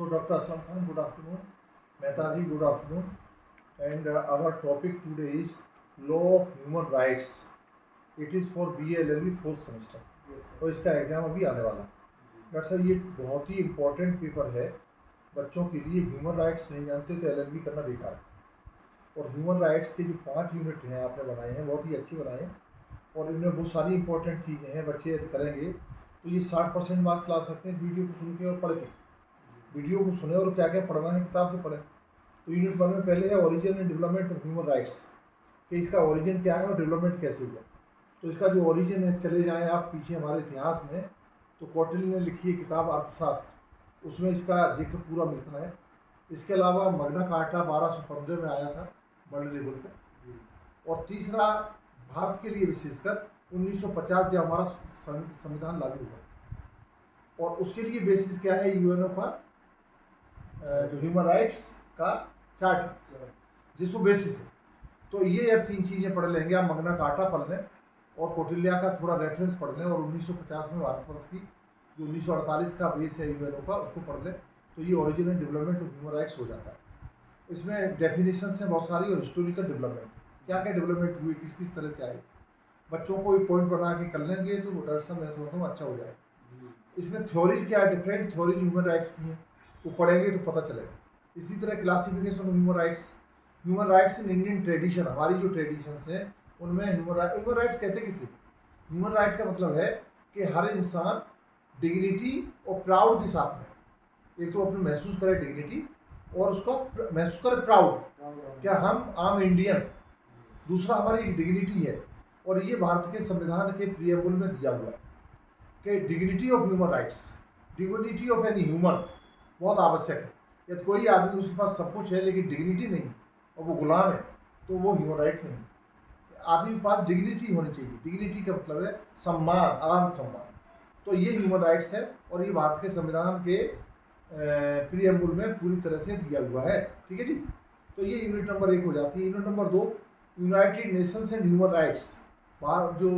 So, Dr. Aslam Khan, good afternoon. Mehtaji, good afternoon. And our topic today is Law of Human Rights. It is for BA LLB fourth semester. तो इसका exam अभी आने वाला है। Doctor साहब, ये बहुत ही इम्पोर्टेंट पेपर है बच्चों के लिए। ह्यूमन राइट्स नहीं जानते तो LLB करना बेकार है। और ह्यूमन राइट्स के जो 5 यूनिट हैं आपने बनाए हैं, बहुत ही अच्छे बनाए हैं और इनमें बहुत सारी इंपॉर्टेंट चीज़ें हैं। बच्चे यदि करेंगे तो ये 60% मार्क्स ला सकते हैं इस वीडियो को सुन के और पढ़ के। वीडियो को सुने और क्या क्या पढ़ना है किताब से पढ़ें। तो यूनिट 1 में पहले है origin and development of human rights, कि इसका ओरिजिन क्या है और डेवलपमेंट कैसे हुआ। तो इसका जो ओरिजिन है, चले जाएं आप पीछे हमारे इतिहास में, तो कौटिल्य ने लिखी है किताब अर्थशास्त्र, उसमें इसका जिक्र पूरा मिलता है। इसके अलावा मैग्ना कार्टा 1215 में आया था वर्ल्ड लेवल पर। और तीसरा, भारत के लिए विशेषकर 1950 जब हमारा संविधान लागू हुआ, और उसके लिए बेसिस क्या है, यूएनओ का जो ह्यूमन राइट्स का चार्टर, जिसको बेसिस है। तो ये अब 3 चीज़ें पढ़ लेंगे आप। मैग्ना कार्टा पढ़ लें और कौटिल्या का थोड़ा रेफरेंस पढ़ लें, और 1950 में भारतवर्ष की जो 1948 का बेस है यूएनओ का, उसको पढ़ लें। तो ये origin and development of human rights हो जाता है। इसमें डेफिनेशन है बहुत सारी, और हिस्टोरिकल डेवलपमेंट, क्या क्या डेवलपमेंट हुई, किस किस तरह से आए। बच्चों को भी पॉइंट बना के कर लेंगे तो डॉक्टर साहब मैं समझता हूँ अच्छा हो जाए। इसमें थ्योरीज क्या है, डिफरेंट थ्योरीज ह्यूमन राइट्स की हैं, वो पढ़ेंगे तो पता चलेगा। इसी तरह classification of human rights in Indian tradition, हमारी जो ट्रेडिशंस हैं उनमें ह्यूमन राइट्स कहते किसी। ह्यूमन राइट का मतलब है कि हर इंसान डिग्निटी और प्राउड के साथ रहे। एक तो अपने महसूस करे डिग्निटी, और उसको महसूस करे प्राउड, क्या हम आम इंडियन। दूसरा, हमारी डिग्निटी है, और ये भारत के संविधान के प्रियम्बल में दिया हुआ है कि dignity of human rights, dignity of any human बहुत आवश्यक है। यदि कोई आदमी उसके पास सब कुछ है लेकिन डिग्निटी नहीं और वो गुलाम है, तो वो ह्यूमन राइट नहीं। आदमी के पास डिग्निटी होनी चाहिए। डिग्निटी का मतलब है सम्मान, आत्म सम्मान। तो ये ह्यूमन राइट्स है, और ये भारत के संविधान के प्रियम्बल में पूरी तरह से दिया हुआ है। ठीक है जी। तो ये यूनिट नंबर 1 हो जाती है। Unit number 2, United Nations and human rights. जो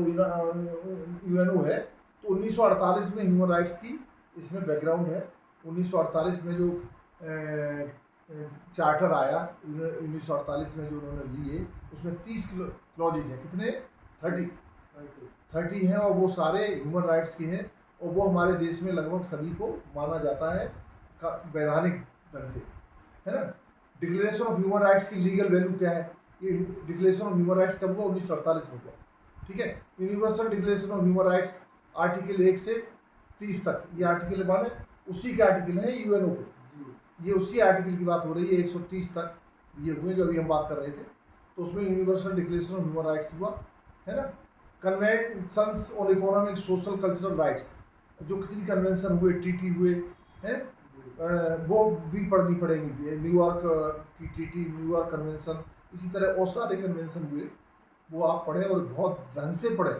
यूएनओ है, तो 1948 में ह्यूमन राइट्स की इसमें बैकग्राउंड है। 1948 में जो चार्टर आया 1948 में, जो उन्होंने लिए, उसमें 30 क्लॉजेज हैं। कितने? 30 हैं, और वो सारे ह्यूमन राइट्स के हैं, और वो हमारे देश में लगभग सभी को माना जाता है वैधानिक ढंग से, है ना। डिक्लेरेशन ऑफ ह्यूमन राइट्स की लीगल वैल्यू क्या है? ये डिक्लेरेशन ऑफ ह्यूमन राइट्स कब हुआ? 1948 में हुआ। ठीक है। Universal declaration of human rights article 1 से 30 तक, ये आर्टिकल माने उसी के आर्टिकल हैं यूएनओ के। ये उसी आर्टिकल की बात हो रही है, 130 तक ये हुए जो अभी हम बात कर रहे थे। तो उसमें universal declaration of human rights हुआ, है ना। Conventions on economic social cultural rights, जो कितनी कन्वेंशन हुए, टीटी हुए हैं, वो भी पढ़नी पड़ेंगी। न्यूयॉर्क की टीटी, न्यूयॉर्क कन्वेंशन, इसी तरह और सारे कन्वेंशन हुए, वो आप पढ़ें और बहुत ढंग से पढ़ें,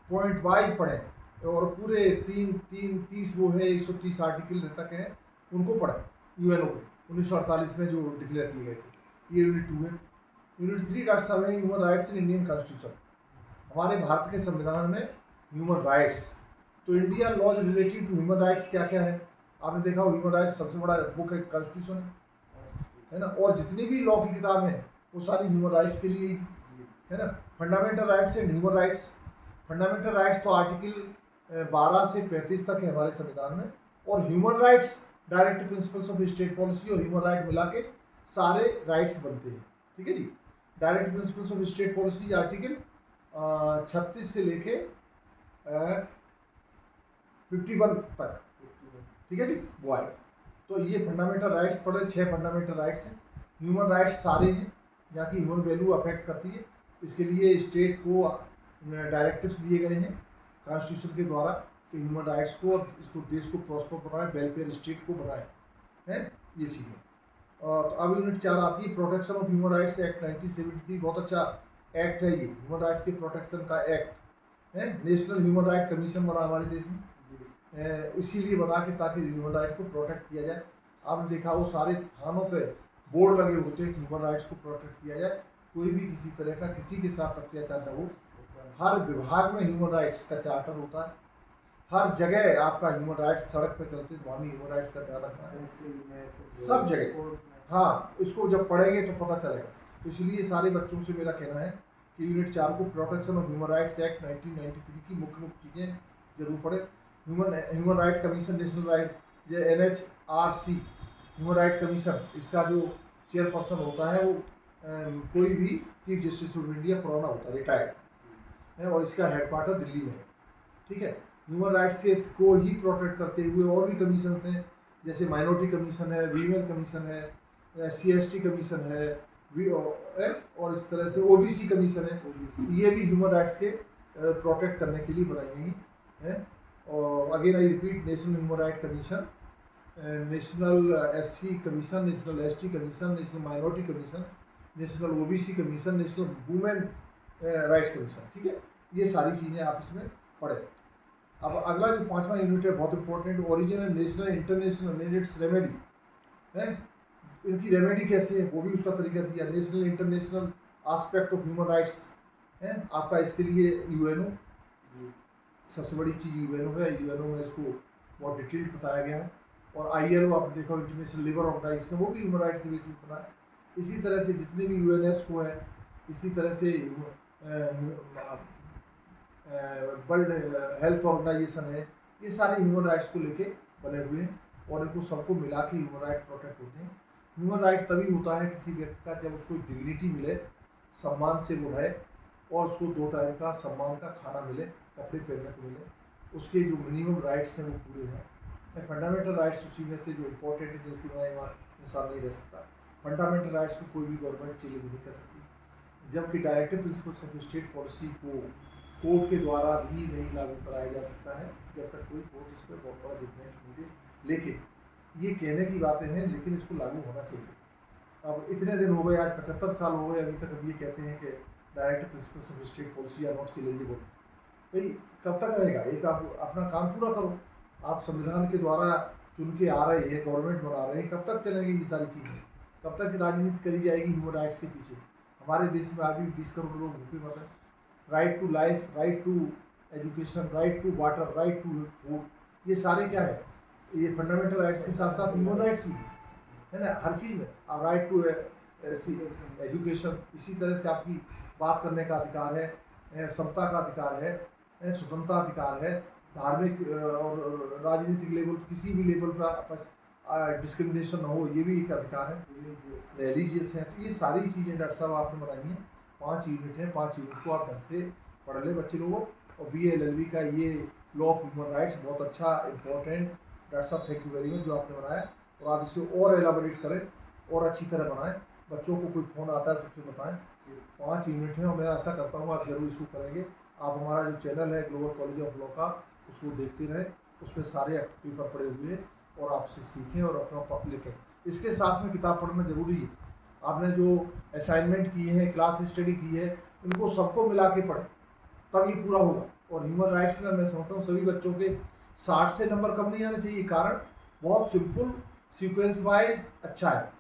पॉइंट वाइज पढ़ें, और पूरे 30 वो है 130 आर्टिकल तक हैं, उनको पढ़ें। यूएनओ के 1948 में जो डिक्लेयर किए गए थे। ये यूनिट 2 है। यूनिट 3 डॉक्टर साहब है human rights in Indian constitution, हमारे भारत के संविधान में ह्यूमन राइट्स। तो India laws related to human rights क्या क्या है? आपने देखा हो, ह्यूमन राइट्स सबसे बड़ा बुक है कॉन्स्टिट्यूशन, है ना। और जितनी भी लॉ की किताब हैं वो सारी ह्यूमन राइट्स के लिए ही, है ना। Fundamental rights and human rights. Fundamental rights तो आर्टिकल 12 से 35 तक है हमारे संविधान में, और human rights direct principles of state policy और ह्यूमन राइट मिला के सारे राइट्स बनते हैं। ठीक है जी। Direct principles of state policy article 36 से लेके 51 तक, ठीक है जी, वो आए। तो ये फंडामेंटल राइट्स पढ़े, 6 फंडामेंटल राइट्स हैं। ह्यूमन राइट्स सारे हैं जहाँ की ह्यूमन वैल्यू अफेक्ट करती है। इसके लिए स्टेट को डायरेक्टिव्स दिए गए हैं कॉन्स्टिट्यूशन के द्वारा कि ह्यूमन राइट्स को और इसको देश को प्रॉस्पर बनाए, वेलफेयर स्टेट को बनाए, हैं ये चीज़ें। तो अब यूनिट 4 आती है protection of human rights act 1973। बहुत अच्छा एक्ट है ये, ह्यूमन राइट्स के प्रोटेक्शन का एक्ट है। नेशनल ह्यूमन राइट कमीशन बना हमारे देश में, इसीलिए बना के ताकि ह्यूमन राइट को प्रोटेक्ट किया जाए। आपने देखा वो सारे थानों पे बोर्ड लगे होते हैं कि ह्यूमन राइट्स को प्रोटेक्ट किया जाए, कोई भी किसी तरह का किसी के साथ अत्याचार न हो। हर विभाग में ह्यूमन राइट्स का चार्टर होता है। हर जगह आपका ह्यूमन राइट्स, सड़क पे चलते तो वहाँ भी ह्यूमन राइट्स का ध्यान रखना है, सब जगह। हाँ, इसको जब पढ़ेंगे तो पता चलेगा। तो इसलिए सारे बच्चों से मेरा कहना है कि यूनिट 4 को protection of human rights act 1993 की मुख्य मुख्य चीज़ें जरूर पढ़े। Human right commission, national right, ये NHRC ह्यूमन राइट कमीशन, इसका जो चेयरपर्सन होता है वो कोई भी चीफ जस्टिस ऑफ इंडिया पुराना होता है, रिटायर्ड है, और इसका हेडक्वार्टर दिल्ली में है। ठीक है। ह्यूमन राइट्स के को ही प्रोटेक्ट करते हुए और भी कमीशन हैं, जैसे माइनॉरिटी कमीशन है, वीमेन कमीशन है, SC/ST कमीशन है, और इस तरह से OBC कमीशन है। ये भी ह्यूमन राइट्स के प्रोटेक्ट करने के लिए बनाई गई है। और again I repeat, national human right commission, national SC commission, national ST commission, national minority commission, national OBC commission, national women rights commission. ठीक है, ये सारी चीज़ें आप इसमें पढ़ें। अब अगला जो 5वां यूनिट है बहुत important, original, national, international and it's remedy है। इनकी रेमेडी कैसे है वो भी उसका तरीका दिया। National international aspect of human rights है आपका, इसके लिए UNO सबसे बड़ी चीज़ UNO है। UNO में इसको बहुत डिटेल बताया गया है। और ILO आप देखो, इंटरनेशनल लेबर ऑर्गेनाइजेशन, वो भी ह्यूमन राइट्स के बेसिस बना है। इसी तरह से जितने भी UNESCO है, इसी तरह से वर्ल्ड हेल्थ ऑर्गेनाइजेशन है, ये सारे ह्यूमन राइट्स को लेके बने हुए हैं और इनको सबको मिला के ह्यूमन राइट प्रोटेक्ट होते हैं। ह्यूमन राइट तभी होता है किसी व्यक्ति का जब उसको डिग्निटी मिले, सम्मान से वो रहे, और उसको 2 टाइम का सम्मान का खाना मिले, कपड़े पहनने को मिले, उसके जो मिनिमम राइट्स हैं वो पूरे हों। फंडामेंटल राइट्स उसी में से जो इम्पोर्टेंट है, जिसके बिना इंसान नहीं रह सकता। फंडामेंटल राइट्स को कोई भी गवर्नमेंट चैलेंज नहीं कर सकती, जबकि directive principles of state policy को कोर्ट के द्वारा भी नहीं लागू कराया जा सकता है जब तक कोई कोर्ट इस पर बहुत बड़ा जजमेंट नहीं दे। लेकिन ये कहने की बातें हैं, लेकिन इसको लागू होना चाहिए। अब इतने दिन हो गए, आज 75 साल हो गए, अभी तक अब ये कहते हैं कि directive principles of state policy are not challengeable. भाई कब तक रहेगा? एक आप अपना काम पूरा करो। आप संविधान के द्वारा चुन के आ रहे हैं, गवर्नमेंट बना रहे हैं, कब तक चलेंगे ये सारी चीज़ें? कब तक राजनीति करी जाएगी ह्यूमन राइट्स के पीछे? हमारे देश में आज भी 20 करोड़ लोग भूखे मर रहे हैं। Right to life, right to education, right to water, right to food, ये सारे क्या है? ये फंडामेंटल राइट्स के साथ साथ ह्यूमन राइट्स भी है ना, हर चीज़ में। अब राइट टू एजुकेशन, इसी तरह से आपकी बात करने का अधिकार है, समता का अधिकार है, स्वतंत्रता अधिकार है, धार्मिक और राजनीतिक लेवल, किसी भी लेवल पर डिस्क्रिमिनेशन ना हो, ये भी एक अधिकार है। रिलीजियस है। तो ये सारी चीज़ें डॉक्टर साहब आपने बनाई हैं। 5 यूनिट हैं, 5 यूनिट को आप ढंग से पढ़ लें बच्चे लोगों। और BA LLB का ये लॉ ऑफ ह्यूमन राइट्स बहुत अच्छा इंपॉर्टेंट, डॉक्टर साहब थैंक यू वेरी मच जो आपने बनाया, और आप इसे और एलाबोरेट करें और अच्छी तरह बनाएं। बच्चों को कोई फ़ोन आता है तो फिर बताएं। 5 यूनिट हैं और मैं ऐसा करता हूँ आप ज़रूर इसको करेंगे। आप हमारा जो चैनल है ग्लोबल कॉलेज ऑफ लॉ का, उसको देखते रहें, उसमें सारे पेपर पड़े हुए हैं और आप उससे सीखें और अपना पढ़ लिखें। इसके साथ में किताब पढ़ना ज़रूरी है। आपने जो असाइनमेंट किए हैं, क्लास स्टडी की है, इनको सबको मिला के पढ़ें, तब ये पूरा होगा। और ह्यूमन राइट्स में मैं समझता हूँ सभी बच्चों के 60 से नंबर कम नहीं आने चाहिए। कारण बहुत सिंपल, सीक्वेंस वाइज अच्छा है।